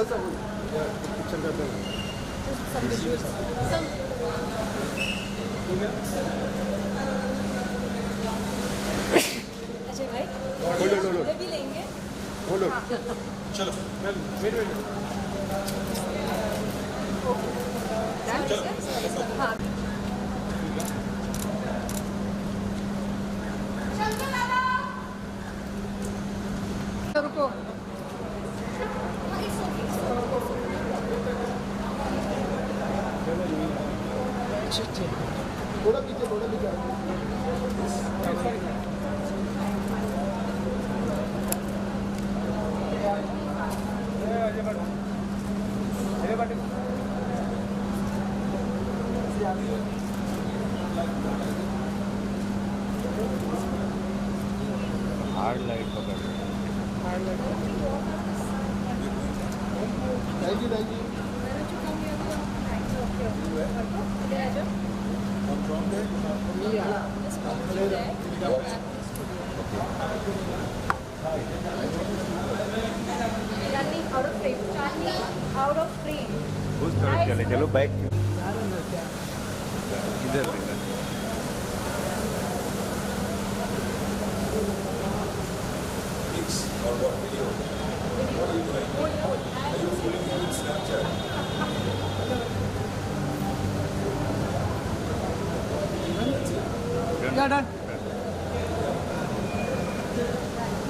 सा पिक्चर करते हैं अजय भाई होल्ड भी लेंगे। होल्ड चलो वेट हाँ रुको थोड़ा पीछे हार्ड लाइट पकड़ thank you out of frame उस तरफ चले चलो बैक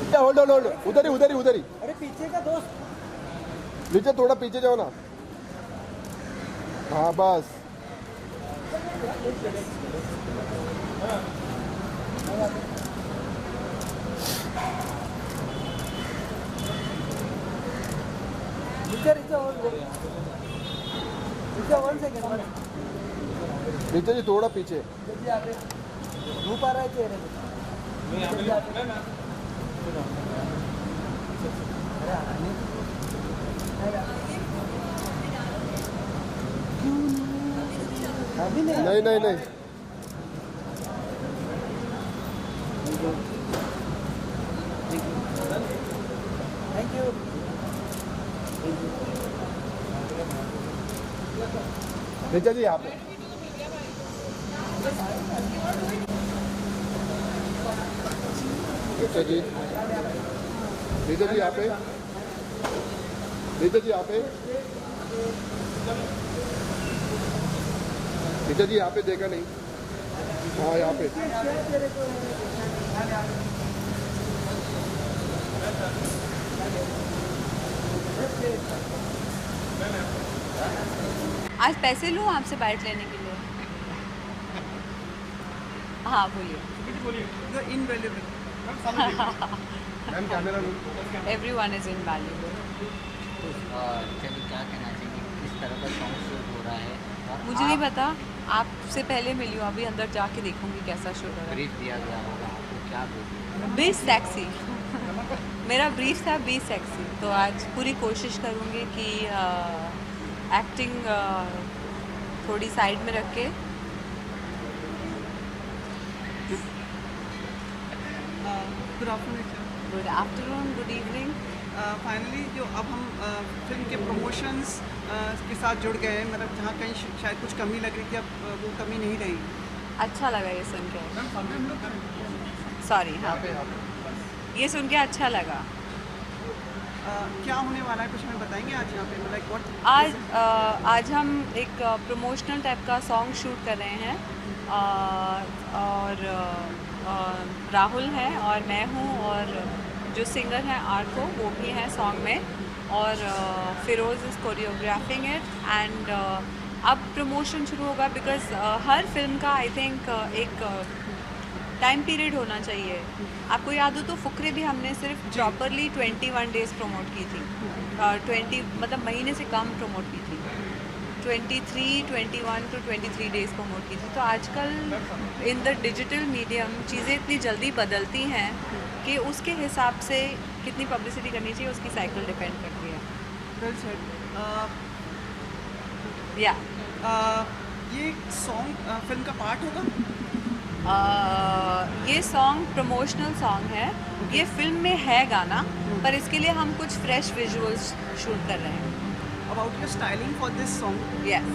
इधर होल्ड उधर ही अरे पीछे का दोस्त नीचे थोड़ा पीछे जाओ ना। हाँ बस वन सेकेंड नीचे जी थोड़ा पीछे। धूप आ रहा है चेहरे अभी नहीं थैंक यू नीचे जी यहाँ पे नीचे जी यहाँ पे नीचे जी यहाँ पे देखा नहीं। हाँ यहाँ पे आज पैसे लूँ आपसे बाइट लेने के लिए? हाँ बोलिए। Ma'am camera everyone is invaluable. चलिए क्या कहना चाहिए किस तरह का सॉन्ग शूट हो रहा है और मुझे नहीं पता, आपसे पहले मिली हूँ, अभी अंदर जाके देखूंगी कैसा शूट हो रहा ब्रीफ दिया गया होगा आपको, क्या ब्रीफ? है। बी सेक्सी मेरा ब्रीफ था, बी सेक्सी। तो आज पूरी कोशिश करूँगी कि एक्टिंग थोड़ी साइड में रख के good afternoon, good evening. Finally जो अब हम फिल्म के प्रमोशंस के साथ जुड़ गए हैं, मतलब जहाँ कहीं शायद कुछ कमी लग रही थी, अब वो कमी नहीं रही। अच्छा लगा ये सुन के, सॉरी। हाँ ये सुन के अच्छा लगा। क्या होने वाला है कुछ हमें बताएंगे आज यहाँ पे, लाइक व्हाट? आज हम एक प्रमोशनल टाइप का सॉन्ग शूट कर रहे हैं और राहुल है और मैं हूँ और जो सिंगर हैं आर्को वो भी हैं सॉन्ग में, और Firoz is choreographing it. And अब प्रमोशन शुरू होगा बिकॉज़ हर फिल्म का आई थिंक एक टाइम पीरियड होना चाहिए। आपको याद हो तो फुकरे भी हमने सिर्फ प्रॉपरली 21 डेज़ प्रमोट की थी, 20 मतलब महीने से कम प्रमोट की थी, 21 to 23 डेज़ प्रमोट की थी। तो आजकल इन द डिजिटल मीडियम चीज़ें इतनी जल्दी बदलती हैं कि उसके हिसाब से कितनी पब्लिसिटी करनी चाहिए उसकी साइकिल डिपेंड करती है। Well said. या ये सॉन्ग फिल्म का पार्ट होगा? ये सॉन्ग प्रमोशनल सॉन्ग है, ये फिल्म में है गाना, पर इसके लिए हम कुछ फ्रेश विजुअल्स शूट कर रहे हैं। about your styling for this song. Yes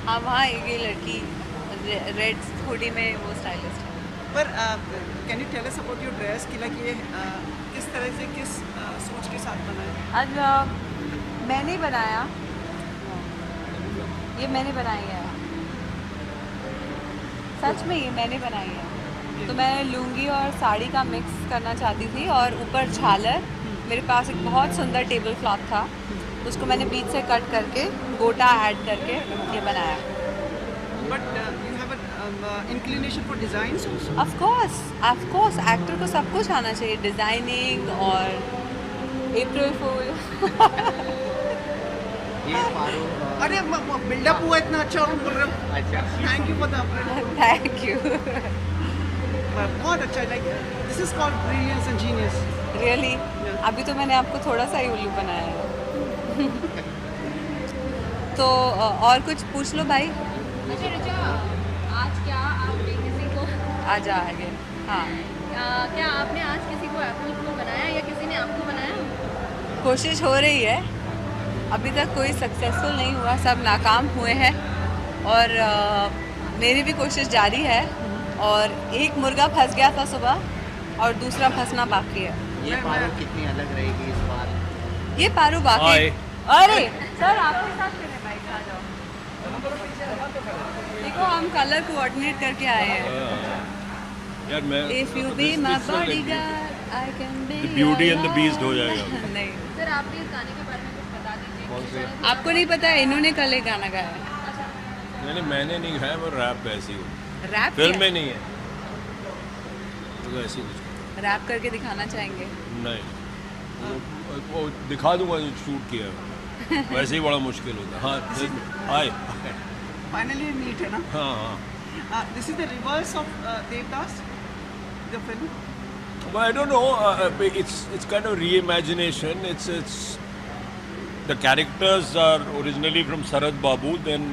हाँ वहाँ ये लड़की रेड हुडी में वो स्टाइलिस्ट है. पर can you tell us about your dress कि लाइक ये किस तरह से किस सोच के साथ बना है? आज मैंने बनाया, ये मैंने बनाई है, सच में ये मैंने बनाई है. तो मैं लुंगी और साड़ी का मिक्स करना चाहती थी और ऊपर झालर. मेरे पास एक बहुत सुंदर टेबल क्लॉथ था, उसको मैंने बीच से कट करके गोटा ऐड करके ये बनाया. But you have inclination for designs also. Of course actor को सब कुछ आना चाहिए, डिज़ाइनिंग और अप्रैल फूल. ये पारो अरे बिल्डअप हुआ इतना अच्छा और बोल रहे हो. अच्छा thank you for the thank you. बहुत अच्छा. Like this is called brilliance and genius. Really अभी तो मैंने आपको थोड़ा सा ही उल्लू बनाया है. तो और कुछ पूछ लो भाई. अच्छा ऋचा, आज क्या आपने किसी को आजा आगे. हाँ क्या आपने आज किसी को एप्पल को बनाया या किसी ने आपको बनाया? कोशिश हो रही है, अभी तक कोई सक्सेसफुल नहीं हुआ, सब नाकाम हुए हैं. और मेरी भी कोशिश जारी है. और एक मुर्गा फंस गया था सुबह और दूसरा फंसना बाकी है. ये पारो कितनी अलग रहेगी इस बार? ये पारू बाकी. अरे सर आपके साथ चले भाई, आ जाओ. देखो हम कलर कोऑर्डिनेट करके आए हैं. यार मैं If you be my bodyguard, I can be Beauty your and the Beast हो जाएगा. नहीं, सर आप भी इस गाने के बारे में कुछ बता दीजिए. आपको नहीं पता है, इन्होंने कल एक गाना गाया है. मैंने नहीं खाया, वो रैप ऐसी हो. रैप फिल्म में नहीं है तो ऐसी कुछ रैप करके दिखाना चाहेंगे. नहीं. वो दिखा दूंगा जो शूट किया है. वैसे ही बड़ा मुश्किल होता है. हाँ हाय. फाइनली मीट है ना. हाँ हाँ. This is the reverse of Devdas the film. But I don't know. It's kind of reimagination. It's the characters are originally from Sarad Babu. Then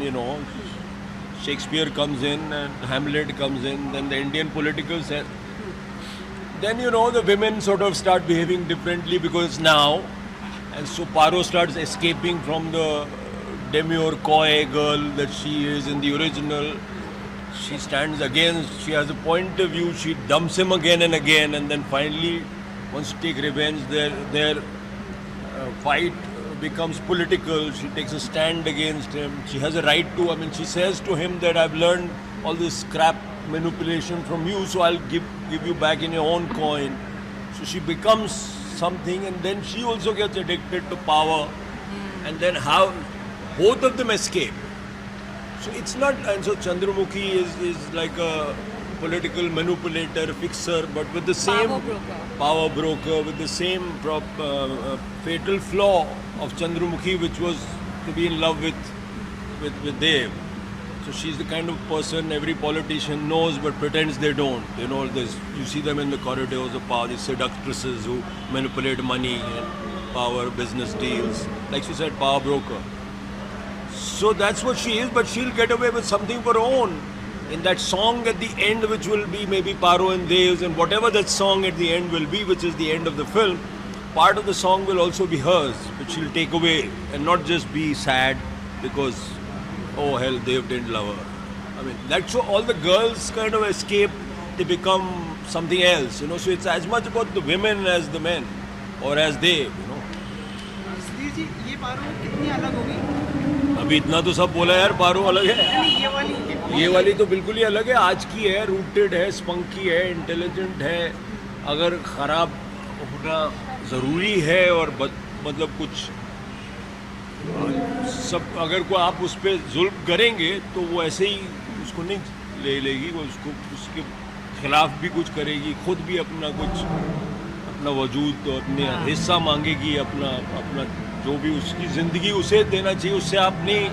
Shakespeare comes in and Hamlet comes in. Then the Indian political set. Then the women sort of start behaving differently because it's now, and so Paro starts escaping from the demure coy girl that she is in the original. She stands against, she has a point of view, she dumps him again and again, and then finally wants to take revenge. Their fight becomes political. She takes a stand against him. She has a right to, she says to him that I've learned all this crap manipulation from you, so I'll give you back in your own coin. So she becomes something, and then she also gets addicted to power, and then how both of them escape. So it's not, and so Chandramukhi is like a political manipulator, fixer, but with the same power broker with the same fatal flaw of Chandramukhi, which was to be in love with Dev. So she's the kind of person every politician knows but pretends they don't. You see them in the corridors of power, these seductresses who manipulate money and power, business deals. Like she said, power broker. So that's what she is, but she'll get away with something of her own. In that song at the end, which will be maybe Paro and Dev's, and whatever that song at the end will be, which is the end of the film, part of the song will also be hers, which she'll take away and not just be sad because, oh hell, Dev didn't love her. That's so all the girls kind of escape, they become something else, so it's as much about the women as the men, or as Dev, Sudhir ji, ये पारो कितनी अलग होगी? अभी इतना तो सब बोला यार, पारो अलग है. ये वाली तो बिल्कुल ही अलग है. आज की है, रूटेड है, स्पंकी है, इंटेलिजेंट है. अगर ख़राब होना ज़रूरी है और मतलब कुछ सब, अगर कोई आप उस पर जुल्म करेंगे तो वो ऐसे ही उसको नहीं ले लेगी, वो उसके खिलाफ भी कुछ करेगी, खुद भी अपना वजूद तो अपने हिस्सा मांगेगी, अपना जो भी उसकी ज़िंदगी उसे देना चाहिए, उससे आप नहीं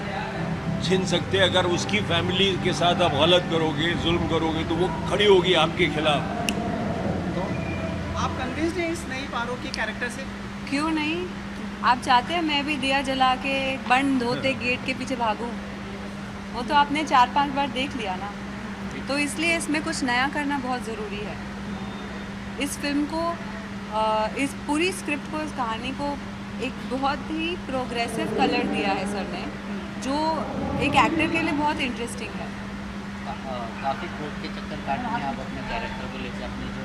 छीन सकते. अगर उसकी फैमिली के साथ आप गलत करोगे, जुल्म करोगे, तो वो खड़ी होगी आपके खिलाफ. तो आप कन्विंस्ड हैं इस नई पारो के कैरेक्टर से? क्यों नहीं? आप चाहते हैं मैं भी दिया जला के बंद होते गेट के पीछे भागूं? वो तो आपने 4-5 बार देख लिया ना. तो इसलिए इसमें कुछ नया करना बहुत ज़रूरी है. इस फिल्म को, इस पूरी स्क्रिप्ट को, इस कहानी को एक बहुत ही प्रोग्रेसिव कलर दिया है सर ने, जो एक एक्टर के लिए बहुत इंटरेस्टिंग है। काफ़ी कोर्ट के चक्कर काटते हैं आप अपने कैरेक्टर को लेकर, अपनी जो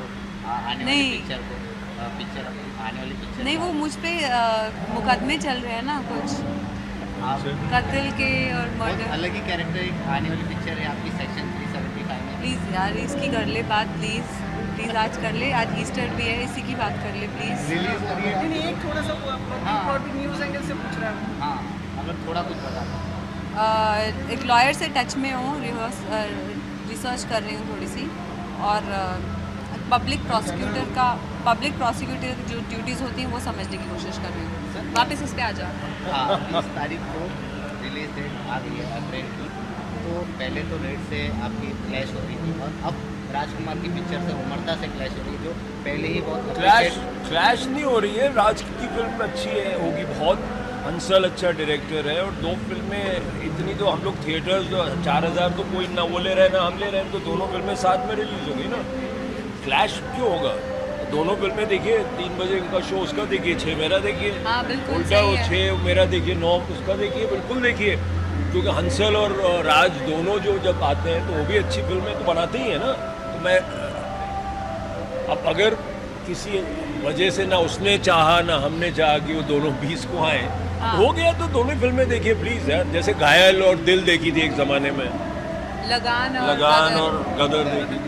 आने वाली नहीं। पिक्चर आने वाली पिक्चर नहीं, वो मुझ पे मुकदमे चल रहे हैं ना कुछ आप कत्ल के और बहुत मर्डर। अलग ही कैरेक्टर एक आने वाली पिक्चर है आपकी सेक्शन 375 में। प्लीज़ यार इसकी कर ले बात, प्लीज़ आज कर ले, आज ईस्टर भी है, इसी की बात कर ले प्लीज़। रिलीज हो रही है। नहीं एक थोड़ा सा न्यूज़ एंगल से पूछ रहा हूँ। हाँ, मतलब थोड़ा कुछ बता दो। एक लॉयर से टच में हूँ, रिसर्च कर रही हूँ थोड़ी सी, और पब्लिक प्रोसिक्यूटर जो ड्यूटीज़ होती हैं वो समझने की कोशिश कर रही हूँ। वापस इस पे आ जाओ। हाँ, 20 तारीख को रिलीज डेट आ गई है अप्रैल की। तो पहले तो रेड से आपकी क्लैश हो रही थी, और अब राजकुमार की पिक्चर से उमरता से क्लैश हो रही है, जो पहले ही बहुत क्लैश नहीं हो रही है। राज की फिल्म अच्छी है, होगी बहुत। हंसल अच्छा डायरेक्टर है, और 2 फिल्में इतनी तो हम लोग थिएटर्स 4000 तो कोई ना वो ले रहे हैं ना हम ले रहे हैं, तो दोनों फिल्में साथ में रिलीज होगी ना। क्लैश क्यों होगा? दोनों फिल्में देखिए, 3 बजे का शो उसका देखिए, 6 मेरा देखिए। हाँ, बिल्कुल उल्टा वो सही है। 6 मेरा देखिए, 9 उसका देखिए, बिल्कुल देखिए। क्योंकि हंसल और राज दोनों जो जब आते हैं तो वो भी अच्छी फिल्में तो बनाते ही है ना। तो मैं अब अगर किसी वजह से ना उसने चाहा ना हमने चाहा कि वो दोनों 20 को आए, हो गया तो दोनों फिल्में देखिए प्लीज यार। जैसे घायल और दिल देखी थी एक जमाने में, लगान लगान और गदर देखी थी।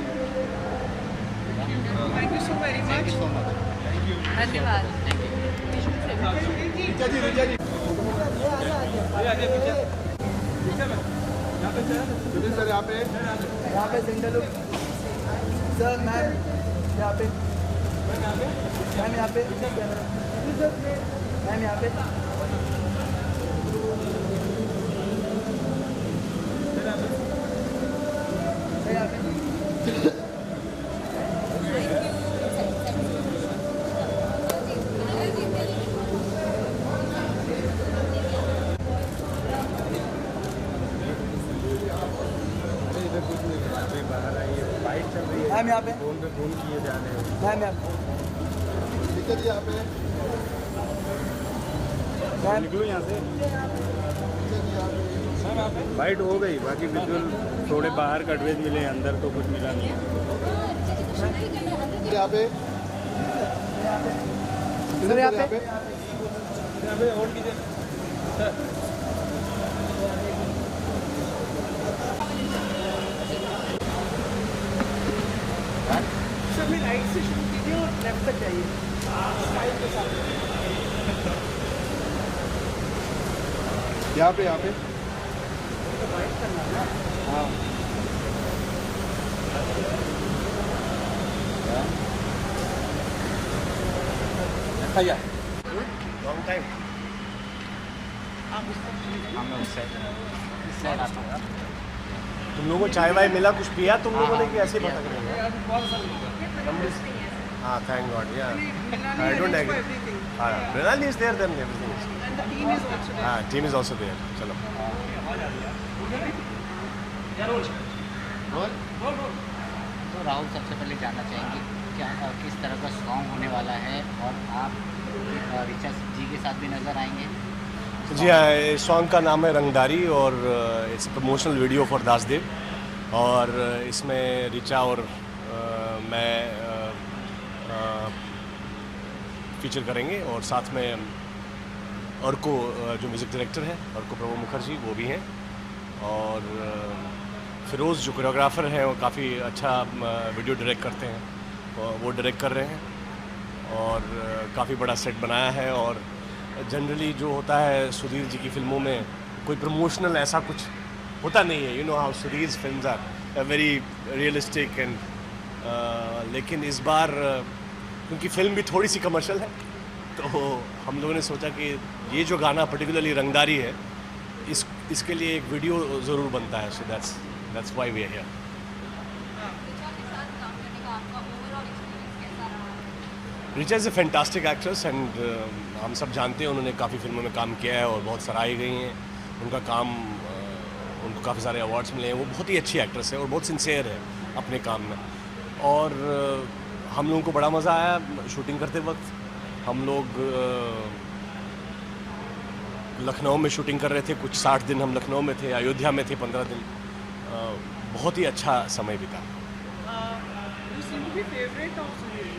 Thank you so very thank much. You so much. धन्यवाद। सुनील सर यहाँ पे सिंगल सर, मैम यहाँ पे, मैम यहाँ पे, मैम यहाँ पे। मैम यहाँ पे, फोन किए जा रहे हैं। मैम यहाँ पे, ठीक है जी यहाँ पे। मैम निकलो यहाँ से। फाइट हो गई, बाकी बिल्कुल थोड़े बाहर कटवेज मिले, अंदर तो कुछ मिला नहीं। यहाँ पे सर यहाँ पे। सर मैं राइट से शुरू कीजिए और लेफ्ट तक जाइए। यहाँ पे हाँ। Long time. हमें उससे तुम लोगों को चाय वाय मिला, कुछ पिया तुम लोगों ने कि ऐसे ही भटक रहे हो? हाँ, थैंक गॉड। या आई डोंट एग्री। हाँ, Mrinalini is there, then everything is. And the team is also there. हाँ, team is also there. चलो। तो राहुल, सबसे पहले जानना चाहेंगे क्या किस तरह का सॉन्ग होने वाला है, और आप ऋचा जी के साथ भी नजर आएंगे? जी हाँ, इस सॉन्ग का नाम है रंगदारी, और इट्स प्रमोशनल वीडियो फॉर दासदेव। और इसमें ऋचा और मैं फीचर करेंगे, और साथ में अर्को जो म्यूज़िक डायरेक्टर है, अर्को प्रभु मुखर्जी, वो भी हैं। और फिरोज़ जो कोरियोग्राफर हैं, वो काफ़ी अच्छा वीडियो डायरेक्ट करते हैं, वो डायरेक्ट कर रहे हैं। और काफ़ी बड़ा सेट बनाया है। और जनरली जो होता है सुधीर जी की फिल्मों में, कोई प्रमोशनल ऐसा कुछ होता नहीं है। You know how Sudhir's films are very realistic and लेकिन इस बार क्योंकि फिल्म भी थोड़ी सी कमर्शियल है, तो हम लोगों ने सोचा कि ये जो गाना पर्टिकुलरली रंगदारी है, इसके लिए एक वीडियो ज़रूर बनता है। So that's why we are here. Richa is a fantastic actress, and हम सब जानते हैं उन्होंने काफ़ी फिल्मों में काम किया है और बहुत सराही गई हैं। उनका काम उनको काफ़ी सारे अवार्ड्स मिले हैं। वो बहुत ही अच्छी एक्ट्रेस है और बहुत सिंसियर है अपने काम में। और हम लोगों को बड़ा मज़ा आया शूटिंग करते वक्त। हम लोग लखनऊ में शूटिंग कर रहे थे, कुछ 60 दिन हम लखनऊ में थे, अयोध्या में थे 15 दिन। बहुत ही अच्छा समय बीता। You seem to be favorite of Sunil.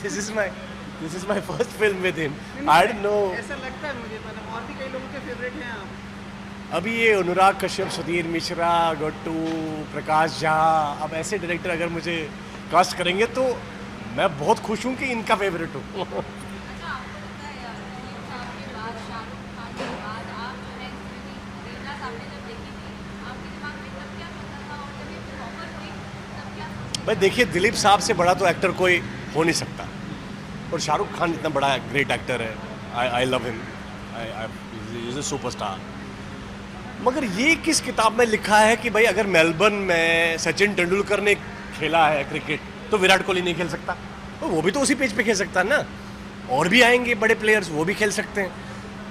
This is my first film with him. I don't know. ऐसा लगता है मुझे, मतलब और भी कई लोगों के फेवरेट हैं आप। अभी ये अनुराग कश्यप, सुधीर मिश्रा, गट्टू, प्रकाश झा, अब ऐसे डायरेक्टर अगर मुझे कास्ट करेंगे तो मैं बहुत खुश हूँ कि इनका फेवरेट हूँ। अच्छा, आपको लगता है दिलीप साहब के बाद, शाहरुख खान के बाद आप जो है इस फिल्म देवदास आपने जब देखी थी, आपके दिमाग में तब क्या चलता था और जब ये फिल्म ऑफर हुई तब क्या सोचा? भाई देखिए, दिलीप साहब से बड़ा तो एक्टर कोई हो नहीं सकता, और शाहरुख खान इतना बड़ा ग्रेट एक्टर है। I love him, is a superstar. मगर ये किस किताब में लिखा है कि भाई अगर मेलबर्न में सचिन तेंदुलकर ने खेला है क्रिकेट तो विराट कोहली नहीं खेल सकता? तो वो भी तो उसी पेज पे खेल सकता है ना, और भी आएंगे बड़े प्लेयर्स, वो भी खेल सकते हैं।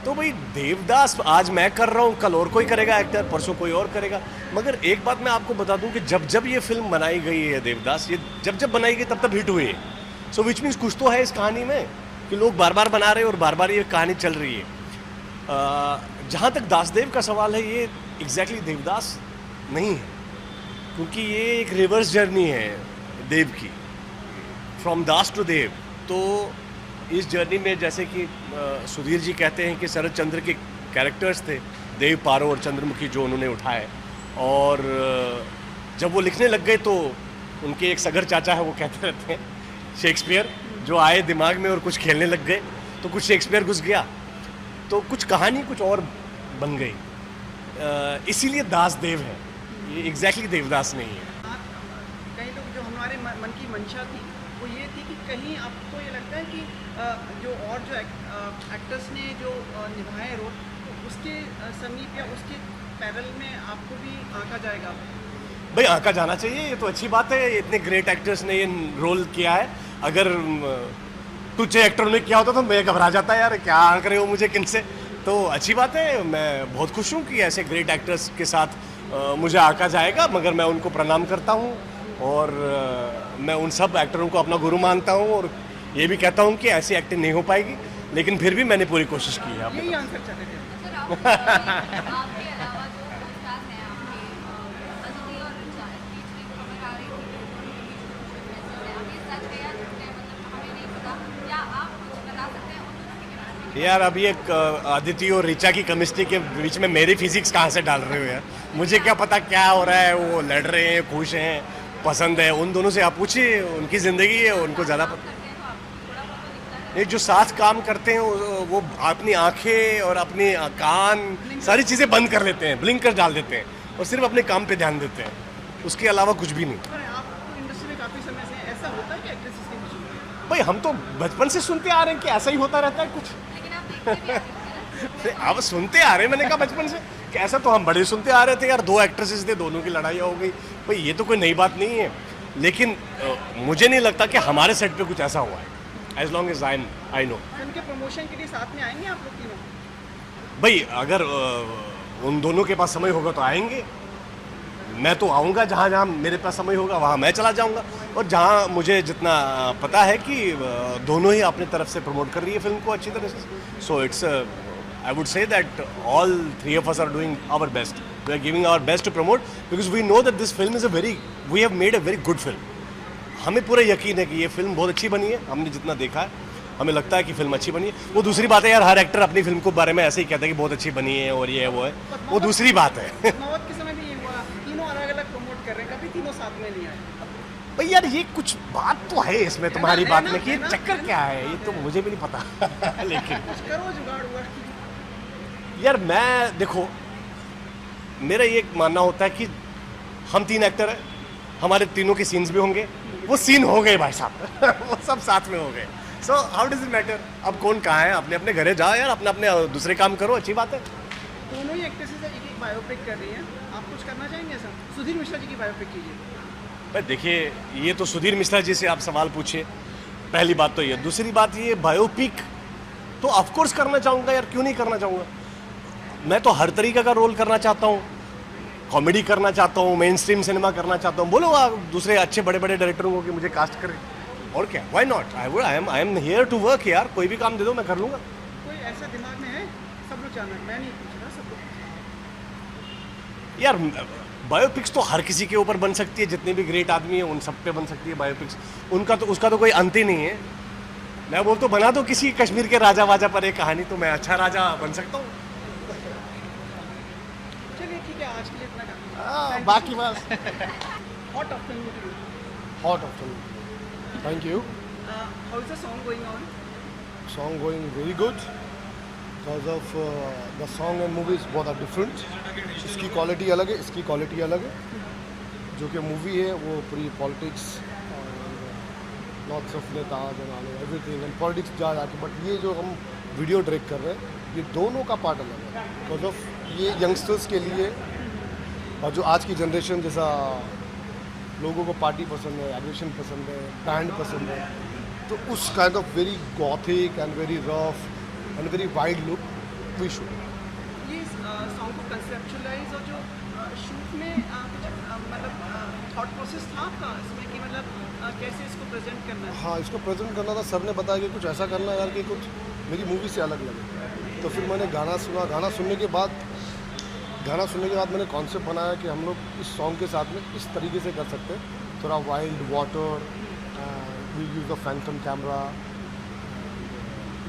तो भाई देवदास आज मैं कर रहा हूँ, कल और कोई करेगा एक्टर, परसों कोई और करेगा। मगर एक बात मैं आपको बता दूं कि जब जब ये फिल्म बनाई गई है देवदास, ये जब जब बनाई गई तब तब हिट हुई है। सो विच मीन्स कुछ तो है इस कहानी में कि लोग बार बार बना रहे हैं और बार बार ये कहानी चल रही है। जहाँ तक दासदेव का सवाल है, ये एग्जैक्टली देवदास नहीं है, क्योंकि ये एक रिवर्स जर्नी है देव की, फ्रॉम दास टू देव। तो इस जर्नी में जैसे कि सुधीर जी कहते हैं कि शरद चंद्र के कैरेक्टर्स थे, देव, पारो और चंद्रमुखी, जो उन्होंने उठाए, और जब वो लिखने लग गए तो उनके एक सगर चाचा है, वो कहते रहते हैं शेक्सपियर, जो आए दिमाग में और कुछ खेलने लग गए, तो कुछ शेक्सपियर घुस गया, तो कुछ कहानी कुछ और बन गई। इसीलिए दासदेव है, ये एग्जैक्टली देवदास नहीं है। कई लोग, जो हमारे मन की मंशा थी वो ये थी कि कहीं आपको ये लगता है कि जो और जो एक्टर्स ने जो निभाए रोल, तो उसके समीप या उसके पैरल में आपको भी आंका जाएगा? भाई आंका जाना चाहिए, ये तो अच्छी बात है, इतने ग्रेट एक्टर्स ने ये रोल किया है। अगर कुछ एक्टरों ने किया होता तो मैं घबरा जाता यार, क्या आंक रहे हो मुझे किनसे। तो अच्छी बात है, मैं बहुत खुश हूँ कि ऐसे ग्रेट एक्टर्स के साथ मुझे आंका जाएगा। मगर मैं उनको प्रणाम करता हूँ और मैं उन सब एक्टरों को अपना गुरु मानता हूँ, और ये भी कहता हूँ कि ऐसी एक्टिंग नहीं हो पाएगी, लेकिन फिर भी मैंने पूरी कोशिश की है। यही आंसर चाहते थे। सर, आपके अलावा जो स्टार हैं आपके, अदिति और ऋचा, इस बीच में खबर आ रही थी कि दोनों के बीच में कुछ मैसेज है, अब ये सच है या झूठ है, मतलब हमें नहीं पता, या आप कुछ बता सकते हैं उन दोनों के बारे में? यार अभी एक अदिति और ऋचा की केमिस्ट्री के बीच में मेरी फिजिक्स कहाँ से डाल रहे हो यार? मुझे क्या पता क्या हो रहा है, वो लड़ रहे हैं, खुश हैं, पसंद है, उन दोनों से आप पूछिए, उनकी ज़िंदगी है, उनको ज़्यादा पता। ये जो साथ काम करते हैं वो अपनी आंखें और अपनी कान सारी चीज़ें बंद कर लेते हैं, ब्लिंकर डाल देते हैं, और सिर्फ अपने काम पे ध्यान देते हैं, उसके अलावा कुछ भी नहीं। आप तो इंडस्ट्री में काफ़ी समय से, ऐसा होता है कि एक्ट्रेसेस के बीच में? भाई हम तो बचपन से सुनते आ रहे हैं कि ऐसा ही होता रहता है कुछ। लेकिन आप देखते भी आते हैं ना। अब सुनते आ रहे हैं, मैंने कहा बचपन से कि ऐसा तो हम बड़े सुनते आ रहे थे यार, दो एक्ट्रेसेस थे, दोनों की लड़ाई हो गई। भाई ये तो कोई नई बात नहीं है, लेकिन मुझे नहीं लगता कि हमारे सेट पे कुछ ऐसा हुआ है, as long as I know. Film के प्रमोशन के लिए साथ में आएंगे आप लोग तीनों? भाई अगर उन दोनों के पास समय होगा तो आएंगे, मैं तो आऊँगा, जहाँ जहाँ मेरे पास समय होगा वहाँ मैं चला जाऊँगा, और जहाँ मुझे जितना पता है कि दोनों ही अपनी तरफ से प्रमोट कर रही है फिल्म को अच्छी तरह से। So it's I would say that all three of us are doing our best. We are giving our best to promote because we know that this film is we have made a very good film. हमें पूरा यकीन है कि ये film बहुत अच्छी बनी है, हमने जितना देखा है हमें लगता है कि फिल्म अच्छी बनी है। वो दूसरी बात है यार, हर एक्टर अपनी फिल्म को बारे में ऐसे ही कहता है कि बहुत अच्छी बनी है और ये है वो है, वो दूसरी बात है। पद्मावत के समय भी ये हुआ, तीनों अलग अलग प्रमोट कर रहे हैं, कभी तीनों साथ में नहीं आए। भाई यार ये कुछ बात तो है इसमें तुम्हारी बात में कि ये चक्कर क्या है, ये तो मुझे भी नहीं पता। लेकिन कुछ करो, जुगाड़ हुआ। यार मैं देखो, मेरा ये मानना होता है कि हम तीन एक्टर हैं, हमारे तीनों के सीन्स भी होंगे, वो सीन हो गए भाई साहब। वो सब साथ में हो गए। So how does it matter अब कौन कहाँ है? अपने अपने घरे जाओ यार, अपने अपने दूसरे काम करो, अच्छी बात है। दोनों ही एक्ट्रेसेस एक बायोपिक कर रही हैं, आप कुछ करना चाहेंगे ऐसा? सुधीर मिश्रा जी की बायोपिक कीजिए। भाई देखिए, ये तो सुधीर मिश्रा जी से आप सवाल पूछिए, पहली बात तो ये। दूसरी बात ये, बायोपिक तो ऑफकोर्स करना चाहूँगा यार, क्यों नहीं करना चाहूँगा। मैं तो हर तरीके का रोल करना चाहता हूँ, कॉमेडी करना चाहता हूँ, मेन स्ट्रीम सिनेमा करना चाहता हूँ। बोलो आप दूसरे अच्छे बड़े बड़े डायरेक्टरों को कि मुझे कास्ट करें, और क्या, why not. I am here to work यार, कोई भी काम दे दो मैं कर लूँगा। कोई ऐसा दिमाग में है जानना, मैं नहीं पूछ रहा, सबको यार बायोपिक्स तो हर किसी के ऊपर बन सकती है, जितने भी ग्रेट आदमी हैं उन सब पे बन सकती है बायोपिक्स। उसका तो कोई अंत ही नहीं है। मैं बोल तो बना दो किसी कश्मीर के राजा वाजा पर एक कहानी, तो मैं अच्छा राजा बन सकता हूँ। चलिए ठीक है, आज के लिए इतना काफी। बाकी बस hot of film, hot of film, thank you. How is the song going on? Song going very good because of the song and movies both are different. इसकी क्वालिटी अलग है, इसकी क्वालिटी अलग है। जो कि मूवी है वो पूरी पॉलिटिक्स और lots of नेताज and everything and politics जा के, बट ये जो हम वीडियो डायरेक्ट कर रहे हैं ये दोनों का पार्ट अलग है बिकॉज ऑफ ये यंगस्टर्स के लिए और जो आज की जनरेशन जैसा लोगों को पार्टी पसंद है, एग्रेशन पसंद है, बैंड पसंद है, तो उस kind of very gothic and very rough and very wide look we should. ये सॉन्ग को कंसेप्चुअलाइज और जो शूट में मतलब थॉट प्रोसेस था आपका इसमें कि मतलब कैसे इसको प्रेजेंट करना है? हाँ, इसको प्रेजेंट करना था। सर ने बताया कि कुछ ऐसा करना है यार कि कुछ मेरी मूवी से अलग लगे। तो फिर मैंने गाना सुना, गाना सुनने के बाद मैंने कॉन्सेप्ट बनाया कि हम लोग इस सॉन्ग के साथ में इस तरीके से कर सकते हैं, थोड़ा wild water, we use the phantom camera,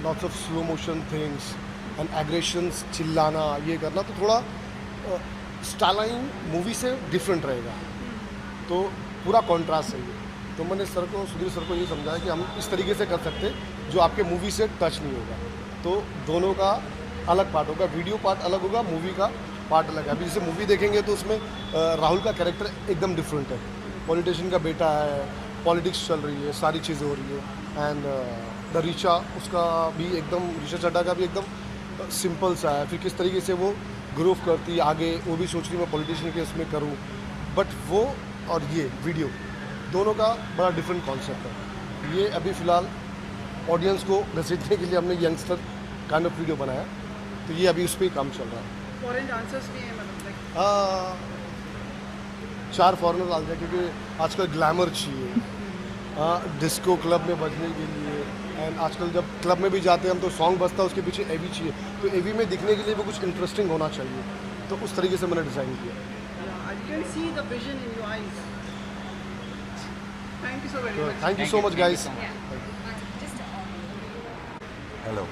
lots of slow motion things and aggressions, चिल्लाना, ये करना, तो थोड़ा स्टाइलाइन मूवी से डिफरेंट रहेगा, तो पूरा कॉन्ट्रास्ट है ये। तो मैंने सुधीर सर को ये समझाया कि हम इस तरीके से कर सकते हैं जो आपके मूवी से टच नहीं होगा। तो दोनों का अलग पार्ट होगा, वीडियो पार्ट अलग होगा, मूवी का पार्ट अलग है। अभी जैसे मूवी देखेंगे तो उसमें राहुल का कैरेक्टर एकदम डिफरेंट है, पॉलिटिशियन का बेटा है, पॉलिटिक्स चल रही है, सारी चीज़ें हो रही है। एंड द ऋचा, उसका भी एकदम, ऋचा चड्ढा का भी एकदम सिंपल सा है। फिर किस तरीके से वो ग्रोव करती है आगे, वो भी सोच रही मैं पॉलिटिशियन के इसमें करूँ, बट वो और ये वीडियो दोनों का बड़ा डिफरेंट कॉन्सेप्ट है। ये अभी फ़िलहाल ऑडियंस को घसीटने के लिए हमने यंगस्टर काइंड ऑफ वीडियो बनाया, तो ये अभी उस पर ही काम चल रहा है। फॉरेन डांसर्स भी हैं मतलब लाइक 4 फॉरेनर आ जाए क्योंकि आजकल ग्लैमर चाहिए, डिस्को क्लब में बजने के लिए। एंड आजकल जब क्लब में भी जाते हैं हम तो सॉन्ग बजता है, उसके पीछे एवी चाहिए, तो एवी में दिखने के लिए भी कुछ इंटरेस्टिंग होना चाहिए, तो उस तरीके से मैंने डिज़ाइन किया। I can see the vision in your eyes. Thank you so very much. Thank you so much guys. Hello.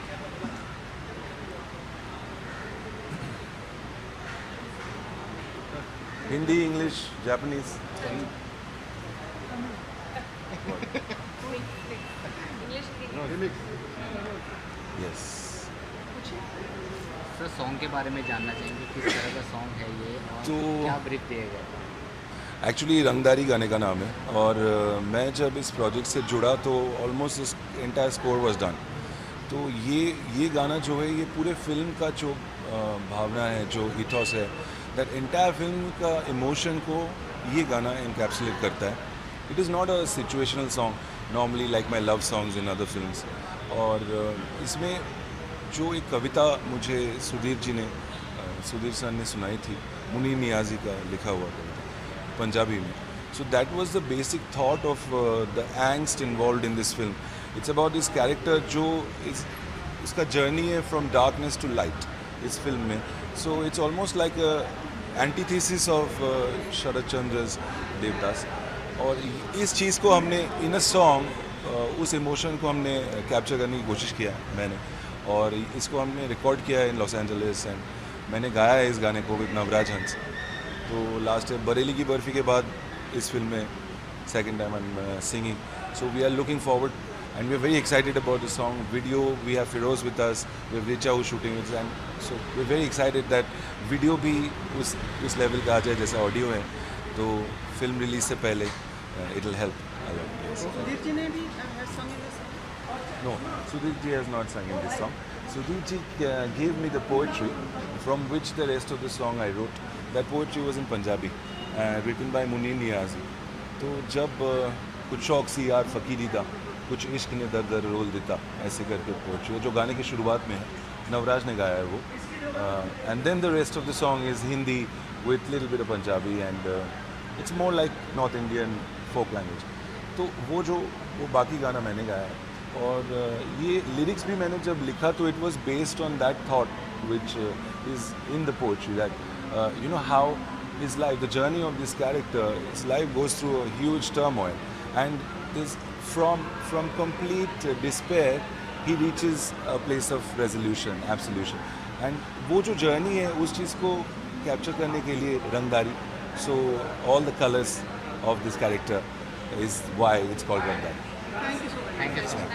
Hindi, English, Japanese. Yes. Sir song के बारे में जानना चाहेंगे, किस तरह का सॉन्ग है ये और तो क्या ब्रीफ दिया गया? एक्चुअली रंगदारी गाने का नाम है, और मैं जब इस प्रोजेक्ट से जुड़ा तो ऑलमोस्ट इस एंटायर स्कोर वाज डन। तो ये गाना जो है ये पूरे फिल्म का जो भावना है, जो इथॉस है, दैट एंटायर फिल्म का इमोशन को ये गाना इनकैप्सुलेट करता है। It is not a situational song normally like my love songs in other films. और इसमें जो एक कविता मुझे सुधीर सर ने सुनाई थी, मुनीर नियाज़ी का लिखा हुआ कविता पंजाबी में। So that was the basic thought of the angst involved in this film. It's about this character जो उसका जर्नी है फ्रॉम डार्कनेस टू लाइट इस फिल्म में। So it's almost like antithesis of Sharat Chandra's Devdas. और इस चीज़ को हमने इन अ सॉन्ग, उस इमोशन को हमने कैप्चर करने की कोशिश किया मैंने, और इसको हमने रिकॉर्ड किया है इन लॉस एंजलिस। एंड मैंने गाया है इस गाने को विद नवराज हंस। तो लास्ट बरेली की बर्फ़ी के बाद इस फिल्म में second time I am singing. So we are looking forward and we're very excited about the song video. We have Feroz with us, we have Richa who's shooting it, and so we're very excited that video भी उस level का आ जाए जैसा audio है, तो film release से पहले it'll help a lot. Yes. Sudhir ji ने भी sung in this song? No, Sudhir ji has not sung in this song. Sudhir ji gave me the poetry from which the rest of the song I wrote. That poetry was in Punjabi, written by Munir Niyazi. तो जब कुछ शौक सी यार फकीरी दा, कुछ इश्क ने दर दर role देता, ऐसे करके पोइट्री जो गाने की शुरुआत में है, नवराज ने गाया है वो। And then the rest of the song is Hindi with little bit of Punjabi and it's more like north Indian folk language. तो वो बाकी गाना मैंने गाया है, और ये लिरिक्स भी मैंने जब लिखा तो it was based on that thought which is in the poetry that you know how his life, the journey of this character, his life goes through a huge turmoil, and this from complete despair he reaches a place of resolution, absolution, and वो जो journey है उस चीज़ को capture करने के लिए रंगदारी, so all the colors of this character is why it's called रंगदारी. Thank you so much. Thank you so much.